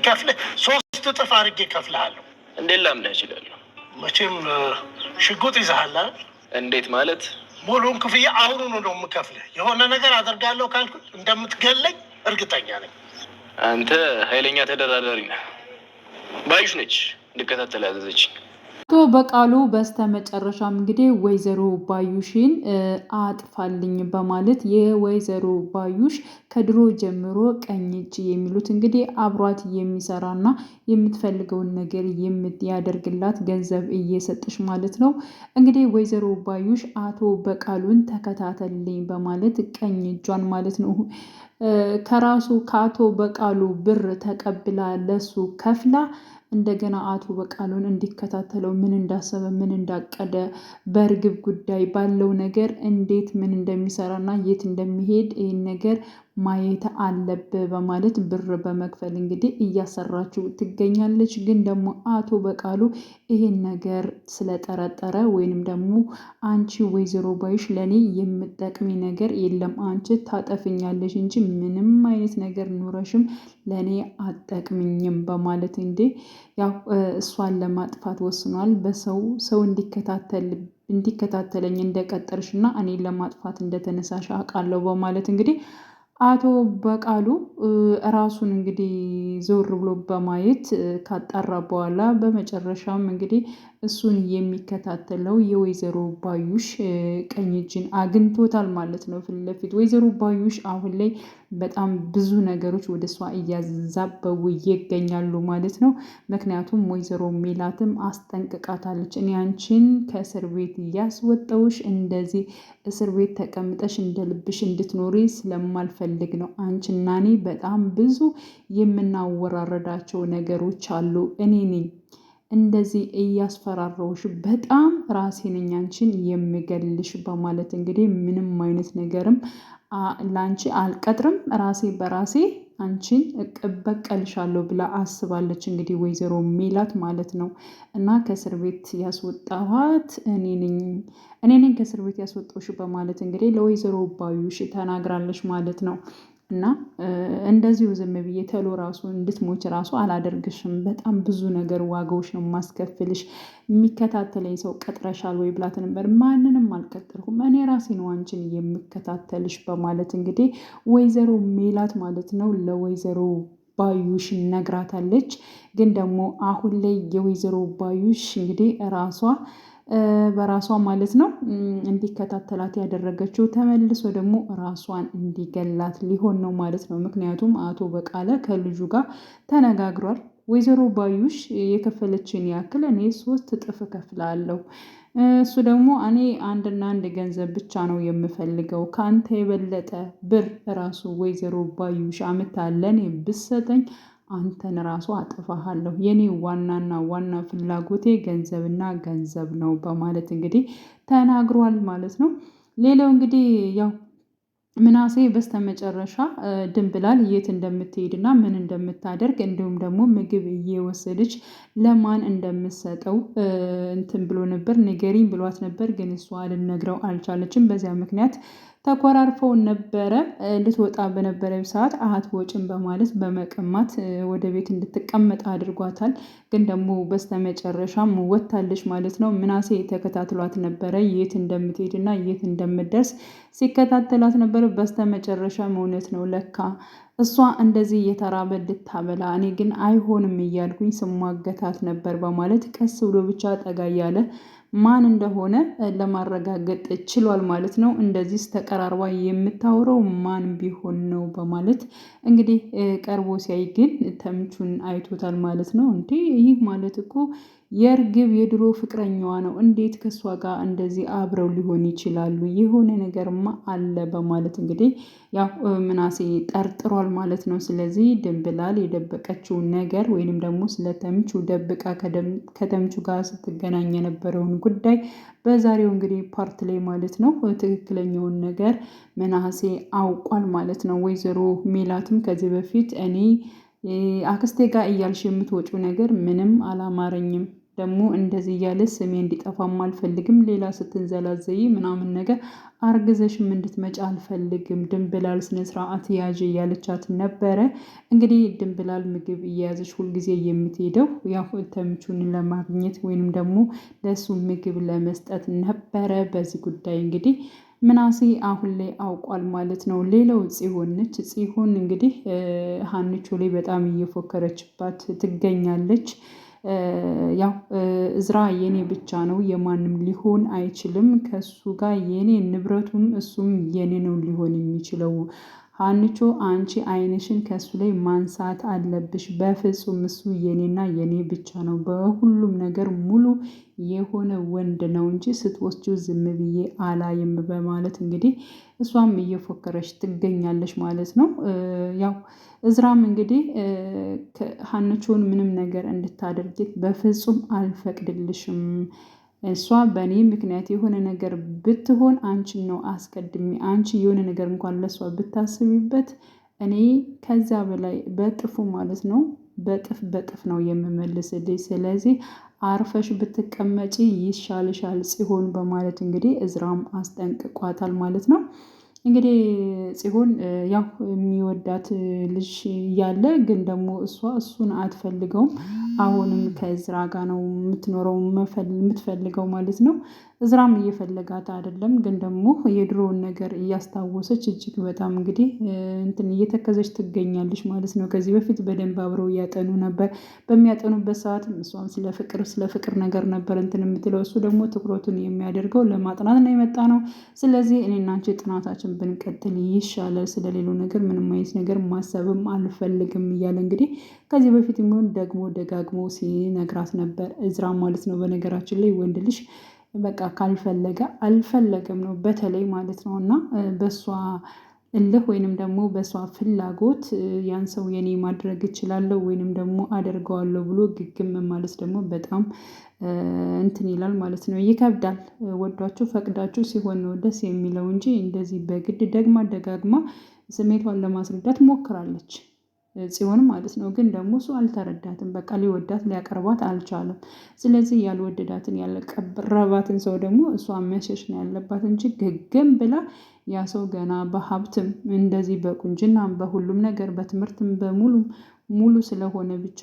የምከፍልህ 3 እጥፍ አድርጌ እከፍልሃለሁ። እንዴት ላምንህ እችላለሁ? መቼም ሽጉጥ ይዘሃል አይደል? እንዴት ማለት? ሙሉውን ክፍያ አሁኑኑ ነው የምከፍልህ። የሆነ ነገር አደርጋለሁ ካልኩ እንደምትገለኝ እርግጠኛ ነኝ። አንተ ኃይለኛ ተደራዳሪ ነህ። ባዩሽ ነች እንድከታተል ያዘዘችኝ። አቶ በቃሉ በስተመጨረሻም እንግዲህ ወይዘሮ ባዩሽን አጥፋልኝ በማለት የወይዘሮ ባዩሽ ከድሮ ጀምሮ ቀኝ እጅ የሚሉት እንግዲህ አብሯት የሚሰራና የምትፈልገውን ነገር ያደርግላት ገንዘብ እየሰጠች ማለት ነው። እንግዲህ ወይዘሮ ባዩሽ አቶ በቃሉን ተከታተልኝ በማለት ቀኝ እጇን ማለት ነው ከአቶ በቃሉ ብር ተቀብላ ለሱ ከፍላ እንደገና አቶ በቃሉን እንዲከታተለው ምን እንዳሰበ ምን እንዳቀደ በእርግብ ጉዳይ ባለው ነገር እንዴት ምን እንደሚሰራና የት እንደሚሄድ ይህን ነገር ማየት አለብህ በማለት ብር በመክፈል እንግዲህ እያሰራችው ትገኛለች። ግን ደግሞ አቶ በቃሉ ይሄን ነገር ስለጠረጠረ ወይንም ደግሞ አንቺ ወይዘሮ ባዩሽ ለእኔ የምጠቅሚ ነገር የለም፣ አንቺ ታጠፍኛለሽ እንጂ ምንም አይነት ነገር ኑረሽም ለእኔ አጠቅምኝም በማለት እንዴ ያው እሷን ለማጥፋት ወስኗል። ሰው እንዲከታተለኝ እንደቀጠርሽ እና እኔን ለማጥፋት እንደተነሳሽ አውቃለሁ በማለት እንግዲህ አቶ በቃሉ ራሱን እንግዲህ ዞር ብሎ በማየት ካጣራ በኋላ በመጨረሻም እንግዲህ እሱን የሚከታተለው የወይዘሮ ባዩሽ ቀኝ እጅን አግኝቶታል ማለት ነው ፊት ለፊት። ወይዘሮ ባዩሽ አሁን ላይ በጣም ብዙ ነገሮች ወደ እሷ እያዛበቡ ይገኛሉ ማለት ነው። ምክንያቱም ወይዘሮ ሜላትም አስጠንቅቃታለች። እኔ አንቺን ከእስር ቤት እያስወጣሁሽ እንደዚህ እስር ቤት ተቀምጠሽ እንደ ልብሽ እንድትኖሪ ስለማልፈልግ ነው። አንቺና እኔ በጣም ብዙ የምናወራረዳቸው ነገሮች አሉ። እኔ ነኝ እንደዚህ እያስፈራረውሽ በጣም ራሴ ነኝ አንቺን የምገልሽ በማለት እንግዲህ ምንም አይነት ነገርም ላንቺ አልቀጥርም፣ ራሴ በራሴ አንቺን እበቀልሻለሁ ብላ አስባለች እንግዲህ ወይዘሮ ሜላት ማለት ነው። እና ከእስር ቤት ያስወጣኋት እኔ ነኝ ከእስር ቤት ያስወጣሁሽ በማለት እንግዲህ ለወይዘሮ ባዩሽ ተናግራለች ማለት ነው። እና እንደዚሁ ዝም ብዬ ተሎ ራሱ እንድትሞች ራሱ አላደርግሽም፣ በጣም ብዙ ነገር ዋጋዎች ነው የማስከፍልሽ፣ የሚከታተለኝ ሰው ቀጥረሻል ወይ ብላት ነበር። ማንንም አልቀጠርኩም፣ እኔ ራሴ ነው አንቺን የምከታተልሽ በማለት እንግዲህ ወይዘሮ ሜላት ማለት ነው ለወይዘሮ ባዩሽ ነግራታለች። ግን ደግሞ አሁን ላይ የወይዘሮ ባዩሽ እንግዲህ በራሷ ማለት ነው እንዲከታተላት ያደረገችው ተመልሶ ደግሞ ራሷን እንዲገላት ሊሆን ነው ማለት ነው። ምክንያቱም አቶ በቃለ ከልጁ ጋር ተነጋግሯል። ወይዘሮ ባዩሽ የከፈለችን ያክል እኔ 3 እጥፍ እከፍላለሁ፣ እሱ ደግሞ እኔ አንድና አንድ ገንዘብ ብቻ ነው የምፈልገው፣ ከአንተ የበለጠ ብር ራሱ ወይዘሮ ባዩሽ አምታለን ብሰጠኝ አንተን ራሱ አጠፋሃለሁ፣ የኔ ዋናና ዋና ፍላጎቴ ገንዘብና ገንዘብ ነው በማለት እንግዲህ ተናግሯል ማለት ነው። ሌላው እንግዲህ ያው ምናሴ በስተመጨረሻ ድንብላል የት እንደምትሄድና ምን እንደምታደርግ እንዲሁም ደግሞ ምግብ እየወሰደች ለማን እንደምትሰጠው እንትን ብሎ ነበር፣ ንገሪኝ ብሏት ነበር። ግን እሷ ልነግረው አልቻለችም። በዚያ ምክንያት ተኮራርፈው ነበረ። ልትወጣ በነበረ ሰዓት አትወጭም በማለት በመቀማት ወደ ቤት እንድትቀመጥ አድርጓታል። ግን ደግሞ በስተመጨረሻም ወጥታለች ማለት ነው። ምናሴ ተከታትሏት ነበረ፣ የት እንደምትሄድና የት እንደምትደርስ ሲከታተላት ነበረ። በስተመጨረሻም እውነት ነው ለካ እሷ እንደዚህ እየተራበ ልታበላ፣ እኔ ግን አይሆንም እያልኩኝ ስሟገታት ነበር በማለት ቀስ ብሎ ብቻ ጠጋ እያለ ማን እንደሆነ ለማረጋገጥ ችሏል ማለት ነው። እንደዚህ ተቀራርባ የምታወራው ማን ቢሆን ነው በማለት እንግዲህ ቀርቦ ሲያይ ግን ተምቹን አይቶታል ማለት ነው። እንዴ ይህ ማለት እኮ የእርግብ የድሮ ፍቅረኛዋ ነው፣ እንዴት ከእሷ ጋር እንደዚህ አብረው ሊሆን ይችላሉ? የሆነ ነገርማ አለ በማለት እንግዲህ ያው ምናሴ ጠርጥሯል ማለት ነው። ስለዚህ ድንብላል የደበቀችውን ነገር ወይንም ደግሞ ስለ ተምቹ ደብቃ ከተምቹ ጋር ስትገናኝ የነበረውን ጉዳይ በዛሬው እንግዲህ ፓርት ላይ ማለት ነው ትክክለኛውን ነገር ምናሴ አውቋል ማለት ነው። ወይዘሮ ሜላትም ከዚህ በፊት እኔ አክስቴ ጋር እያልሽ የምትወጪው ነገር ምንም አላማረኝም፣ ደግሞ እንደዚህ እያለ ስሜ እንዲጠፋም አልፈልግም። ሌላ ስትንዘላዘይ ምናምን ነገር አርግዘሽም እንድትመጪ አልፈልግም። ድንብላል ስነ ስርዓት ያዥ እያለቻት ነበረ። እንግዲህ ድንብላል ምግብ እየያዘች ሁልጊዜ የምትሄደው ያው ተምቹን ለማግኘት ወይንም ደግሞ ለእሱ ምግብ ለመስጠት ነበረ። በዚህ ጉዳይ እንግዲህ ምናሴ አሁን ላይ አውቋል ማለት ነው። ሌላው ጽሆን ነች። ጽሆን እንግዲህ ሀንቾ ላይ በጣም እየፎከረችባት ትገኛለች። ያው እዝራ የኔ ብቻ ነው የማንም ሊሆን አይችልም። ከሱ ጋር የኔ ንብረቱም እሱም የኔ ነው ሊሆን የሚችለው። ሀንቾ አንቺ አይንሽን ከሱ ላይ ማንሳት አለብሽ። በፍጹም እሱ የኔና የኔ ብቻ ነው። በሁሉም ነገር ሙሉ የሆነ ወንድ ነው እንጂ ስትወስጂው ዝም ብዬ አላይም በማለት እንግዲህ እሷም እየፎከረች ትገኛለች ማለት ነው። ያው እዝራም እንግዲህ ሀንቾን ምንም ነገር እንድታደርጊት በፍጹም አልፈቅድልሽም። እሷ በእኔ ምክንያት የሆነ ነገር ብትሆን አንቺን ነው አስቀድሜ አንቺ የሆነ ነገር እንኳን ለእሷ ብታስቢበት እኔ ከዛ በላይ በጥፉ ማለት ነው በጥፍ ነው የምመልስልሽ። ስለዚህ አርፈሽ ብትቀመጪ ይሻልሻል ጽሆን በማለት እንግዲህ እዝራም አስጠንቅቋታል ማለት ነው። እንግዲህ ጽሆን ያው የሚወዳት ልጅ እያለ ግን ደግሞ እሱን አትፈልገውም። አሁንም ከእዝራ ጋር ነው የምትኖረው የምትፈልገው ማለት ነው። እዝራም እየፈለጋት አይደለም፣ ግን ደግሞ የድሮውን ነገር እያስታወሰች እጅግ በጣም እንግዲህ እንትን እየተከዘች ትገኛለች ማለት ነው። ከዚህ በፊት በደንብ አብረው እያጠኑ ነበር። በሚያጠኑበት ሰዓትም እሷም ስለ ፍቅር ነገር ነበር እንትን የምትለው፣ እሱ ደግሞ ትኩረቱን የሚያደርገው ለማጥናት ነው የመጣ ነው። ስለዚህ እኔና አንቺ ጥናታችን ብንቀጥል ይሻላል፣ ስለሌሉ ነገር ምንም አይነት ነገር ማሰብም አልፈልግም እያለ እንግዲህ ከዚህ በፊት የሚሆን ደግሞ ደጋግሞ ሲነግራት ነበር እዝራ ማለት ነው። በነገራችን ላይ ወንድ ልጅ በቃ ካልፈለገ አልፈለገም ነው በተለይ ማለት ነው። እና በእሷ እልህ ወይንም ደግሞ በእሷ ፍላጎት ያን ሰው የኔ ማድረግ እችላለሁ ወይንም ደግሞ አደርገዋለሁ ብሎ ግግም ማለት ደግሞ በጣም እንትን ይላል ማለት ነው። ይከብዳል። ወዷችሁ ፈቅዳችሁ ሲሆን ነው ደስ የሚለው እንጂ እንደዚህ በግድ ደግማ ደጋግማ ስሜቷን ለማስረዳት ሞክራለች ጽዮን ማለት ነው። ግን ደግሞ እሱ አልተረዳትም። በቃ ሊወዳት ሊያቀርባት አልቻለም። ስለዚህ ያልወደዳትን ያልቀረባትን ሰው ደግሞ እሷ መሸሽ ነው ያለባት እንጂ ግግም ብላ ያ ሰው ገና በሀብትም እንደዚህ በቁንጅናም በሁሉም ነገር በትምህርትም ሙሉ ስለሆነ ብቻ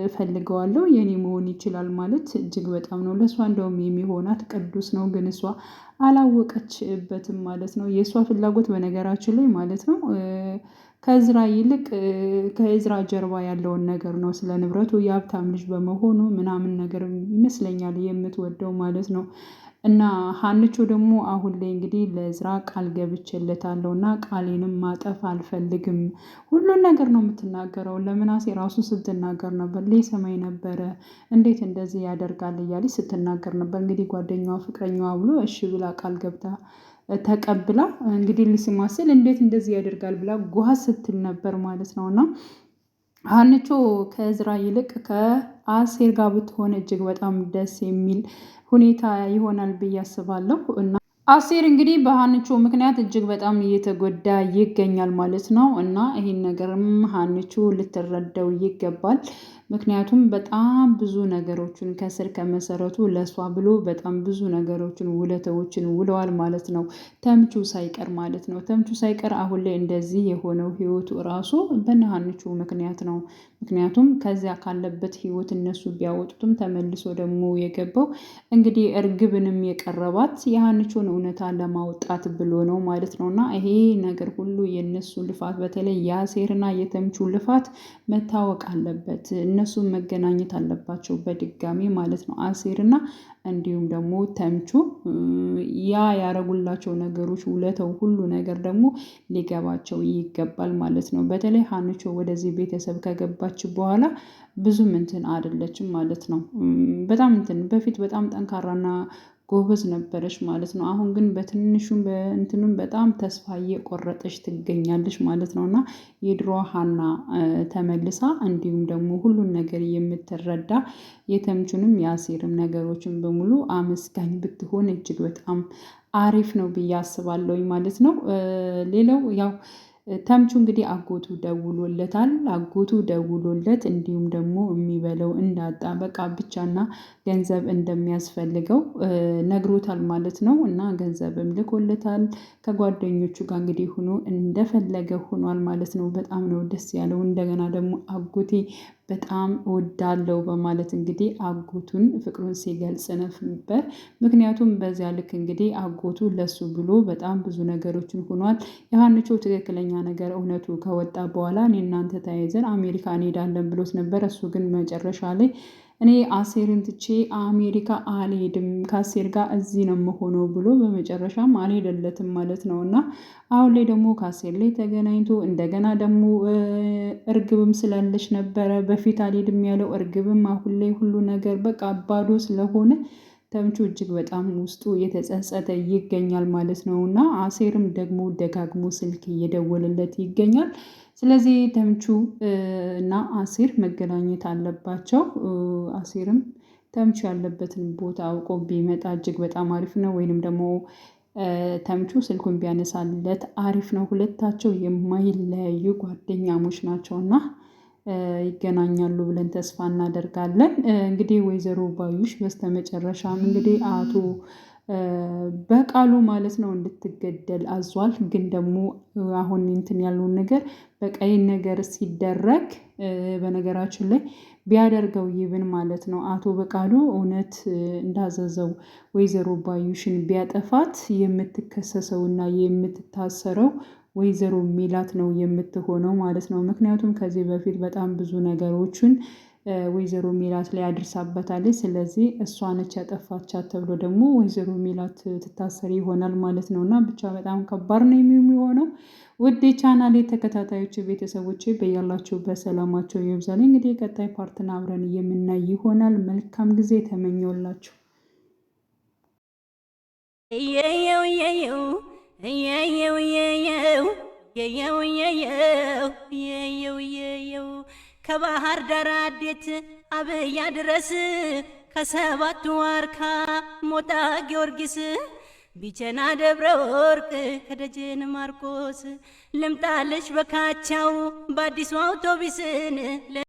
እፈልገዋለሁ የኔ መሆን ይችላል ማለት እጅግ በጣም ነው ለእሷ እንደውም የሚሆናት ቅዱስ ነው። ግን እሷ አላወቀችበትም ማለት ነው። የእሷ ፍላጎት በነገራችን ላይ ማለት ነው ከእዝራ ይልቅ ከእዝራ ጀርባ ያለውን ነገር ነው። ስለ ንብረቱ የሀብታም ልጅ በመሆኑ ምናምን ነገር ይመስለኛል የምትወደው ማለት ነው። እና ሀንቾ ደግሞ አሁን ላይ እንግዲህ ለእዝራ ቃል ገብቼለታለሁ እና ቃሌንም ማጠፍ አልፈልግም ሁሉን ነገር ነው የምትናገረው። ለምናሴ ራሱ ስትናገር ነበር፣ ሊሰማኝ ነበረ እንዴት እንደዚህ ያደርጋል እያለች ስትናገር ነበር። እንግዲህ ጓደኛዋ ፍቅረኛዋ ብሎ እሺ ብላ ቃል ገብታ ተቀብላ እንግዲህ ሊስማስል እንዴት እንደዚህ ያደርጋል ብላ ጓ ስትል ነበር ማለት ነው። እና ሀንቾ ከእዝራ ይልቅ ከአሴር ጋር ብትሆን እጅግ በጣም ደስ የሚል ሁኔታ ይሆናል ብዬ አስባለሁ። እና አሴር እንግዲህ በሀንቾ ምክንያት እጅግ በጣም እየተጎዳ ይገኛል ማለት ነው። እና ይህን ነገርም ሀንቾ ልትረዳው ይገባል። ምክንያቱም በጣም ብዙ ነገሮችን ከስር ከመሰረቱ ለሷ ብሎ በጣም ብዙ ነገሮችን ውለታዎችን ውለዋል ማለት ነው። ተምቹ ሳይቀር ማለት ነው። ተምቹ ሳይቀር አሁን ላይ እንደዚህ የሆነው ህይወቱ ራሱ በእነ ሀንቾ ምክንያት ነው። ምክንያቱም ከዚያ ካለበት ህይወት እነሱ ቢያወጡትም ተመልሶ ደግሞ የገባው እንግዲህ እርግብንም የቀረባት የሀንቾን እውነታ ለማውጣት ብሎ ነው ማለት ነው። እና ይሄ ነገር ሁሉ የእነሱ ልፋት በተለይ የአሴርና የተምቹ ልፋት መታወቅ አለበት። እነሱን መገናኘት አለባቸው በድጋሚ ማለት ነው። አሴርና እንዲሁም ደግሞ ተምቹ ያ ያረጉላቸው ነገሮች ውለተው ሁሉ ነገር ደግሞ ሊገባቸው ይገባል ማለት ነው። በተለይ ሀንቾ ወደዚህ ቤተሰብ ከገባች በኋላ ብዙም እንትን አይደለችም ማለት ነው። በጣም እንትን በፊት በጣም ጠንካራና ጎበዝ ነበረች ማለት ነው። አሁን ግን በትንሹም በእንትኑም በጣም ተስፋ እየቆረጠች ትገኛለች ማለት ነው። እና የድሮ ሀና ተመልሳ እንዲሁም ደግሞ ሁሉን ነገር የምትረዳ የተምቹንም የአሴርም ነገሮችን በሙሉ አመስጋኝ ብትሆን እጅግ በጣም አሪፍ ነው ብዬ አስባለሁኝ ማለት ነው። ሌላው ያው ተምቹ እንግዲህ አጎቱ ደውሎለታል። አጎቱ ደውሎለት እንዲሁም ደግሞ የሚበለው እንዳጣ በቃ ብቻና ገንዘብ እንደሚያስፈልገው ነግሮታል ማለት ነው። እና ገንዘብም ልኮለታል። ከጓደኞቹ ጋር እንግዲህ ሆኖ እንደፈለገ ሆኗል ማለት ነው። በጣም ነው ደስ ያለው። እንደገና ደግሞ አጎቴ በጣም እወዳለሁ በማለት እንግዲህ አጎቱን ፍቅሩን ሲገልጽ ነበር። ምክንያቱም በዚያ ልክ እንግዲህ አጎቱ ለሱ ብሎ በጣም ብዙ ነገሮችን ሆኗል። የሀንቾ ትክክለኛ ነገር እውነቱ ከወጣ በኋላ እኔ እናንተ ተያይዘን አሜሪካ እንሄዳለን ብሎት ነበር። እሱ ግን መጨረሻ ላይ እኔ አሴርን ትቼ አሜሪካ አልሄድም ከአሴር ጋር እዚህ ነው የምሆነው ብሎ በመጨረሻም አልሄደለትም ማለት ነው። እና አሁን ላይ ደግሞ ከአሴር ላይ ተገናኝቶ እንደገና ደግሞ እርግብም ስላለች ነበረ በፊት አልሄድም ያለው እርግብም አሁን ላይ ሁሉ ነገር በቃ ባዶ ስለሆነ ተምቹ እጅግ በጣም ውስጡ እየተጸጸተ ይገኛል ማለት ነው። እና አሴርም ደግሞ ደጋግሞ ስልክ እየደወለለት ይገኛል። ስለዚህ ተምቹ እና አሴር መገናኘት አለባቸው። አሴርም ተምቹ ያለበትን ቦታ አውቆ ቢመጣ እጅግ በጣም አሪፍ ነው። ወይንም ደግሞ ተምቹ ስልኩን ቢያነሳለት አሪፍ ነው። ሁለታቸው የማይለያዩ ጓደኛሞች ናቸውና ይገናኛሉ ብለን ተስፋ እናደርጋለን። እንግዲህ ወይዘሮ ባዩሽ በስተመጨረሻም እንግዲህ አቶ በቃሉ ማለት ነው እንድትገደል አዟል። ግን ደግሞ አሁን እንትን ያለውን ነገር በቀይ ነገር ሲደረግ በነገራችን ላይ ቢያደርገው ይብን ማለት ነው አቶ በቃሉ እውነት እንዳዘዘው ወይዘሮ ባዩሽን ቢያጠፋት የምትከሰሰውና የምትታሰረው ወይዘሮ ሜላት ነው የምትሆነው ማለት ነው። ምክንያቱም ከዚህ በፊት በጣም ብዙ ነገሮችን ወይዘሮ ሜላት ላይ አድርሳበታለች። ስለዚህ እሷ ነች ያጠፋቻት ተብሎ ደግሞ ወይዘሮ ሜላት ትታሰር ይሆናል ማለት ነው። እና ብቻ በጣም ከባድ ነው የሚሆነው። ውድ ቻናሌ ተከታታዮች ቤተሰቦች በያላችሁ በሰላማቸው ይብዛልኝ። እንግዲህ ቀጣይ ፓርትን አብረን የምናይ ይሆናል። መልካም ጊዜ ተመኘውላችሁ። ከባህር ዳር አዴት አብያ ድረስ ከሰባቱ ዋርካ ሞጣ ጊዮርጊስ ቢቸና ደብረ ወርቅ ከደጀን ማርቆስ ልምጣልሽ በካቻው በአዲሱ አውቶቢስን